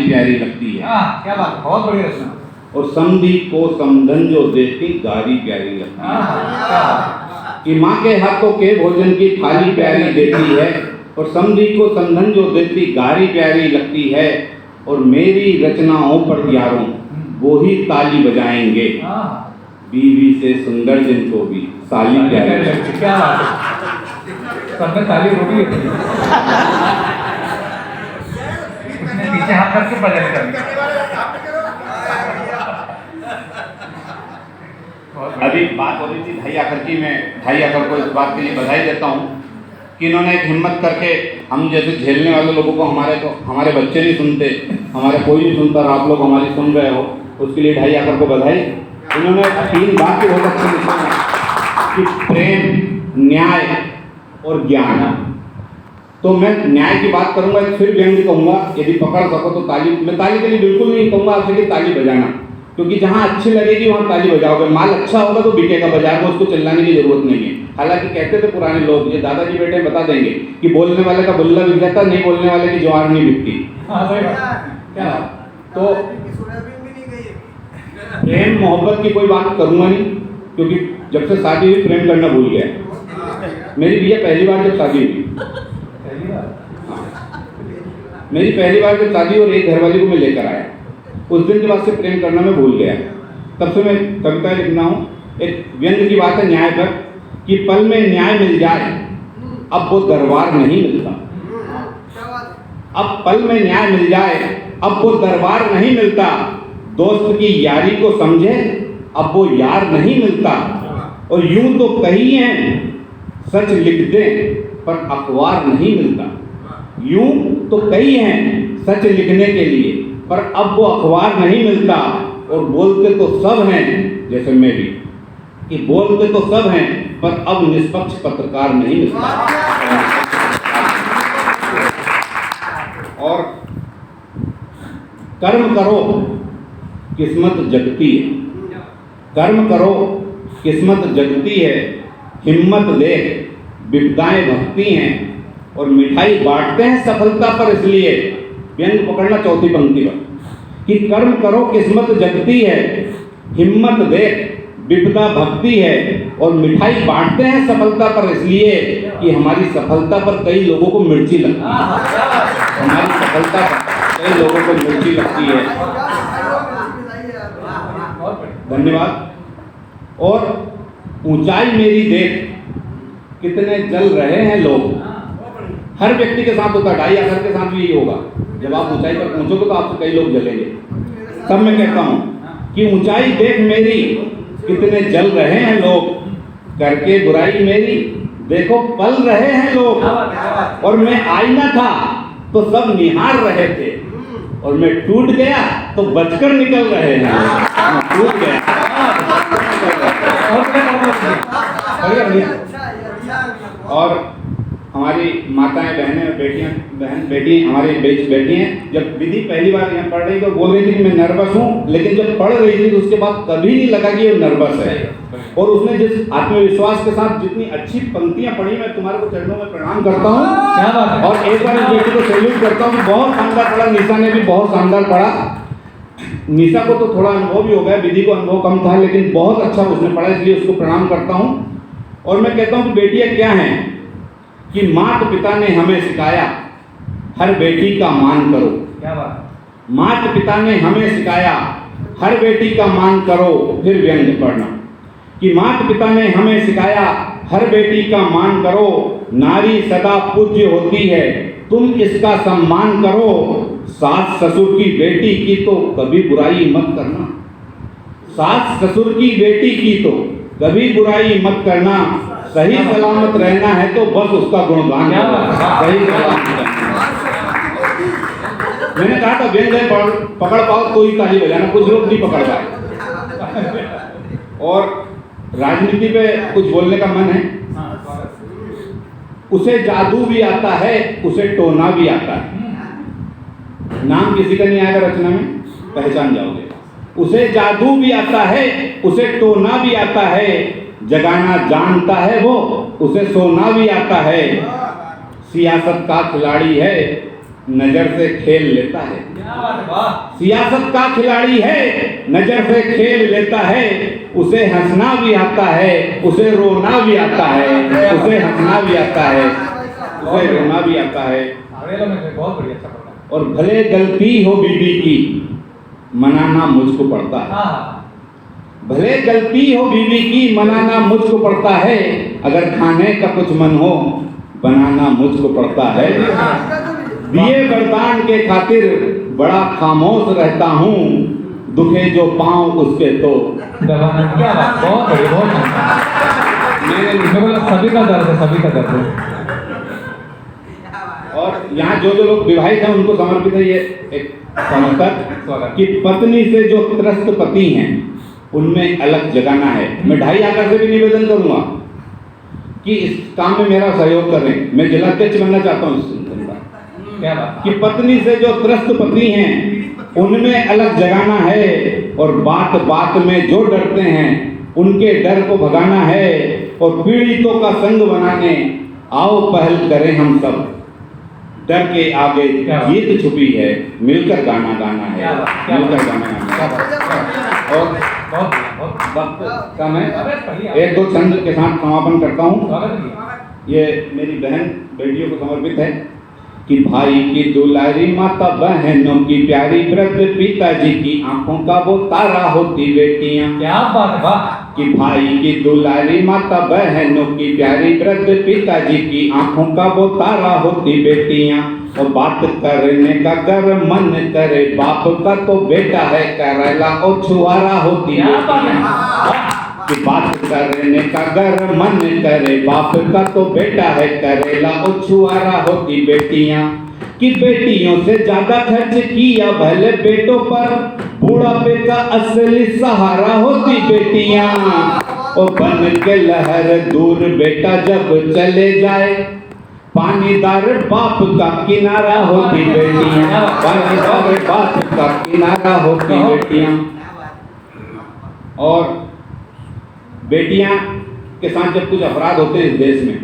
प्यारी लगती है। क्या बात, बहुत बढ़िया रचना। और समधी को समधन जो देती गारी प्यारी लगती है। क्या बात। कि माँ के हाथों के भोजन की थाली प्यारी देती है और समधी को समधन जो देती गारी प्यारी लगती है। और मेरी रचनाओं पर यारों वो ही ताली बजाएंगे, बीवी से सुंदर जिनको भी साली प्यारी लगती है। क्या बात है, सब में ताली रोटी होती है। उसने पीछे हाथ करके बजाने कर अभी बात हो रही थी ढाई आखर की। मैं ढाई आखर को इस बात के लिए बधाई देता हूँ कि इन्होंने एक हिम्मत करके, हम जैसे झेलने वाले लोगों को हमारे बच्चे नहीं सुनते, हमारे कोई नहीं सुनता और आप लोग हमारी सुन रहे हो, उसके लिए ढाई आखर को बधाई। इन्होंने 3 बात की बहुत अच्छी लिखी है कि प्रेम, न्याय और ज्ञान। तो मैं न्याय की बात करूंगा, फिर व्यंग्य कहूँगा, यदि पकड़ सको तो ताली। मैं ताली के लिए बिल्कुल नहीं कहूँगा आपसे कि ताली बजाना, क्योंकि जहाँ अच्छी लगेगी वहाँ ताली बजाओगे। माल अच्छा होगा तो बिकेगा बाजार में, उसको चिल्लाने की जरूरत नहीं है। हालांकि कहते थे पुराने लोग, ये दादाजी बेटे बता देंगे कि बोलने वाले का बुल्ला बिक जाता, नहीं बोलने वाले की ज्वार नहीं बिकती। क्या तो प्रेम मोहब्बत की कोई बात करूँगा नहीं, क्योंकि जब से शादी हुई प्रेम करना भूल गया। मेरी भैया पहली बार जब शादी हुई, मेरी पहली बार जब शादी और एक घरवाली को मैं लेकर आया, उस दिन के बाद से प्रेम करना मैं भूल गया। तब से मैं कविता लिखना हूँ। एक व्यंग्य की बात है न्याय पर कि पल में न्याय मिल जाए अब वो दरबार नहीं मिलता। अब पल में न्याय मिल जाए अब वो दरबार नहीं मिलता। दोस्त की यारी को समझे अब वो यार नहीं मिलता। और यूं तो कही है सच लिख दे पर अखबार नहीं मिलता। यूं तो कही है सच लिखने के लिए, पर अब वो अखबार नहीं मिलता। और बोलते तो सब हैं जैसे मैं भी, कि बोलते तो सब हैं पर अब निष्पक्ष पत्रकार नहीं मिलता। और कर्म करो किस्मत जगती है, कर्म करो किस्मत जगती है। हिम्मत देख विपदाएं भगती हैं और मिठाई बांटते हैं सफलता पर इसलिए। व्यंग्य पकड़ना चौथी पंक्ति पर कि कर्म करो किस्मत जगती है, हिम्मत देख विपदा भक्ति है और मिठाई बांटते हैं सफलता पर इसलिए कि हमारी सफलता पर कई लोगों को मिर्ची लगती है। हमारी सफलता पर कई लोगों को मिर्ची लगती है। धन्यवाद। और ऊंचाई मेरी देख कितने जल रहे हैं लोग। हर व्यक्ति के साथ होता है, ढाई आखर के साथ भी यही होगा। जब आप ऊंचाई पर पहुंचोगे तो आपसे कई लोग जलेंगे। तब मैं कहता हूं कि ऊंचाई देख मेरी कितने जल रहे हैं लोग, करके बुराई मेरी देखो पल रहे हैं लोग। और मैं आईना था तो सब निहार रहे थे, और मैं टूट गया तो बचकर निकल रहे हैं। मैं टूट गया। और हमारी माताएं, बहनें, बेटी हमारी बेटी बैठी हैं। जब विधि पहली बार यहाँ पढ़ रही तो बोल रही थी कि मैं नर्वस हूँ, लेकिन जब पढ़ रही थी तो उसके बाद कभी नहीं लगा कि वो नर्वस है। और उसने जिस आत्मविश्वास के साथ जितनी अच्छी पंक्तियां पढ़ी, मैं तुम्हारे को चरणों में प्रणाम करता हूँ। क्या बात है। और एक बार इस बेटी को सैल्यूट करता हूँ कि बहुत शानदार पढ़ा। निशा ने भी बहुत शानदार पढ़ा। निशा को तो थोड़ा अनुभव भी हो गया, विधि को अनुभव कम था, लेकिन बहुत अच्छा उसने पढ़ा, इसलिए उसको प्रणाम करता हूँ। और मैं कहता हूँ कि बेटियां क्या हैं कि माता पिता ने हमें सिखाया हर बेटी का मान करो। क्या बात। माता पिता ने हमें सिखाया हर बेटी का मान करो। फिर व्यंग्य पढ़ना कि माता पिता ने हमें सिखाया हर बेटी का मान करो। नारी सदा पूज्य होती है तुम इसका सम्मान करो। सास ससुर की बेटी की तो कभी बुराई मत करना। सास ससुर की बेटी की तो कभी बुराई मत करना। सही सलामत रहना है तो बस उसका गुणगान करना। सही सलामत रहना। मैंने कहा था व्यंग्य पकड़ पाओ तो ही ताली बजाना, कुछ लोग नहीं पकड़ पाए। और राजनीति पे कुछ बोलने का मन है। उसे जादू भी आता है, उसे टोना भी आता है। नाम किसी का नहीं आएगा रचना में, पहचान जाओगे। उसे जादू भी आता है, उसे टोना भी आता है। जगाना जानता है वो, उसे सोना भी आता है। सियासत का खिलाड़ी है, नजर से खेल लेता है। क्या बात है, वाह। सियासत का खिलाड़ी है, नजर से खेल लेता है। उसे हंसना भी आता है, उसे रोना भी आता है, उसे हंसना भी आता है, उसे रोना भी आता है। अरे लो, मैं बहुत बढ़िया, अच्छा पढ़ा है। और भले गलती हो बीबी की, मनाना मुझको पड़ता है। हाँ, भले गलती हो बीबी की, मनाना मुझको पड़ता है। अगर खाने का कुछ मन हो, बनाना मुझको पड़ता है। दिए वरदान के खातिर बड़ा खामोश रहता हूँ, दुखे जो पाँव उसके तो दबाना। क्या बात, बहुत बढ़िया, बहुत अच्छा। मैंने बोला सभी का दर्द है, सभी का दर्द है। और यहाँ जो जो लोग विवाहित हैं उनको समर्पित है ये एक समर्थक कि पत्नी से जो त्रस्त पति हैं उनमें अलग जगाना है। मैं ढाई आकर से भी निवेदन करूंगा कि इस काम में मेरा सहयोग करें। मैं जिलाध्यक्ष बनना चाहता हूँ इस संगठन का। क्या बात, कि पत्नी से जो त्रस्त पति हैं उनमें अलग जगाना है, और बात बात में जो डरते हैं उनके डर को भगाना है, और पीड़ितों का संग बनाने आओ पहल करें हम सब। डर के आगे जीत छुपी है, मिलकर गाना गाना है, मिलकर गाना गाना है। और वक्त का मैं एक दो छंद के साथ समापन करता हूँ। ये मेरी बहन बेटियों को समर्पित है कि भाई की दुलारी माता बहनों की प्यारी वृद्ध पिताजी की आंखों का वो तारा होती बेटियां। क्या बात है, वाह। कि भाई की दुलारी माता बहनों की प्यारी वृद्ध पिताजी की आंखों का वो तारा होती बेटियां। और बात करने का गर मन करे बाप का तो बेटा है करेला और छुआरा होती बेटियां। कि बात करने का गर मन करे बाप का तो बेटा है करेला और छुआरा होती बेटियां। कि बेटियों से ज्यादा खर्च किया भले बेटों पर, बुढ़ापे का असली सहारा होती बेटियां। और बन के लहर दूर बेटा जब चले जाए, पानीदार बाप का किनारा होती बेटियां, पानीदार बाप का किनारा होती बेटियां। और बेटियां के साथ जब कुछ अपराध होते हैं इस देश में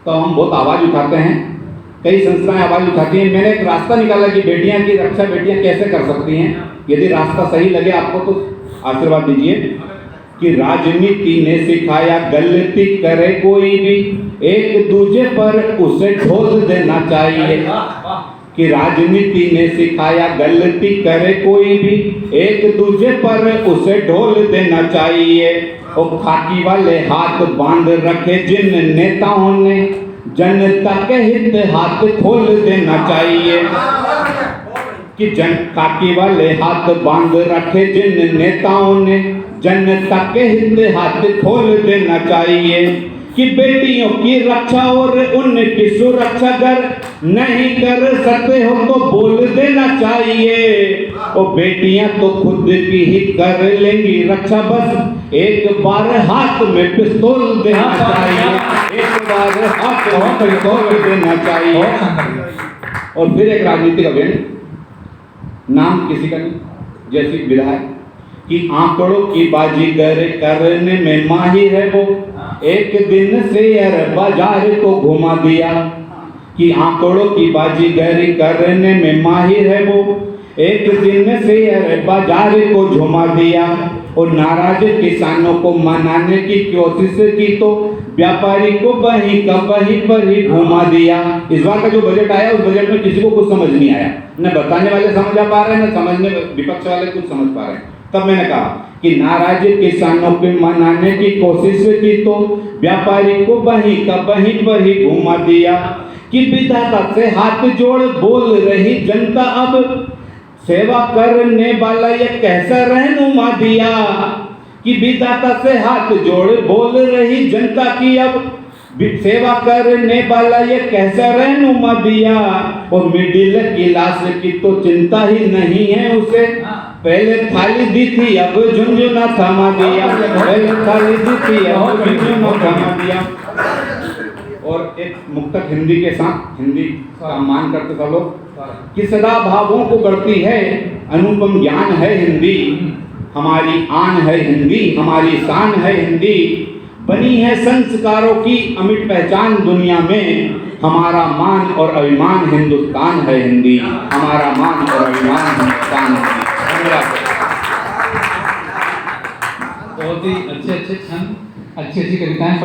तो हम बहुत आवाज़ उठाते हैं, कई संस्थाएं आवाज़ उठाती हैं। मैंने एक रास्ता निकाला कि बेटियां की रक्षा बेटियां कैसे कर सकती हैं। यदि रास्ता सही लगे आपको तो आशीर्वाद दीजिए। कि राजनीति ने सिखाया गलती करे कोई भी, एक दूजे पर उसे ढोल देना चाहिए। कि राजनीति ने सिखाया गलती करे कोई भी, एक दूजे पर उसे ढोल देना चाहिए। और खाकी वाले हाथ बांध रखे जिन नेताओं ने, जनता के हित हाथ खोल देना चाहिए। कि खाकी वाले हाथ बांध रखे जिन नेताओं ने, जनता के हित हाथ खोल देना चाहिए। कि बेटियों की रक्षा और उनकी सुरक्षा अगर नहीं कर सकते हो तो बोल देना चाहिए। और बेटियां तो खुद की ही कर लेंगी रक्षा, बस एक बार हाथ में पिस्तौल देना चाहिए, एक बार हाथ में पिस्तौल देना चाहिए। और फिर एक राजनीतिक अभियान, नाम किसी का नहीं, जैसी विधायक कि आंकड़ों की बाजीगर करने में माहिर है वो, एक दिन शेयर बाजार को घुमा दिया। कि आंकड़ों की बाजीगरी करने में माहिर है वो, एक दिन शेयर बाजार को घुमा दिया। और नाराज किसानों को मनाने की कोशिश की तो व्यापारी को वहीं का वहीं पर ही घुमा दिया। इस बार का जो बजट आया उस बजट में किसी को कुछ समझ नहीं आया, न बताने वाले समझ आ पा रहे हैं, न समझने विपक्ष वाले कुछ समझ पा रहे हैं। तब मैंने कहा कि नाराज किसानों को मनाने की कोशिश की तो व्यापारी को वहीं का वहीं पर ही घुमा दिया। कि विधाता से हाथ जोड़ बोल रही जनता अब, सेवा करने वाला ये कैसा रहनुमा दिया। कि विधाता से हाथ जोड़ बोल रही जनता की अब, सेवा करने वाला ये कैसा रहनुमा दिया। और मिडिल क्लास की तो चिंता ही नहीं है उसे, पहले थाली दी थी अब झुंझुना थमा दिया, पहले थाली दी थी अब झुंझुना थमा दिया। और एक मुक्तक हिंदी के साथ, हिंदी का मान करते सब लोग, कि सदा भावों को बढ़ती है अनुपम ज्ञान है हिंदी, हमारी आन है हिंदी, हमारी शान है हिंदी, बनी है संस्कारों की अमिट पहचान दुनिया में। हमारा मान और अभिमान हिंदुस्तान है हिंदी, हमारा मान और अभिमान हिंदुस्तान है धन्यवाद। बहुत ही अच्छे छंद, अच्छी कविताएं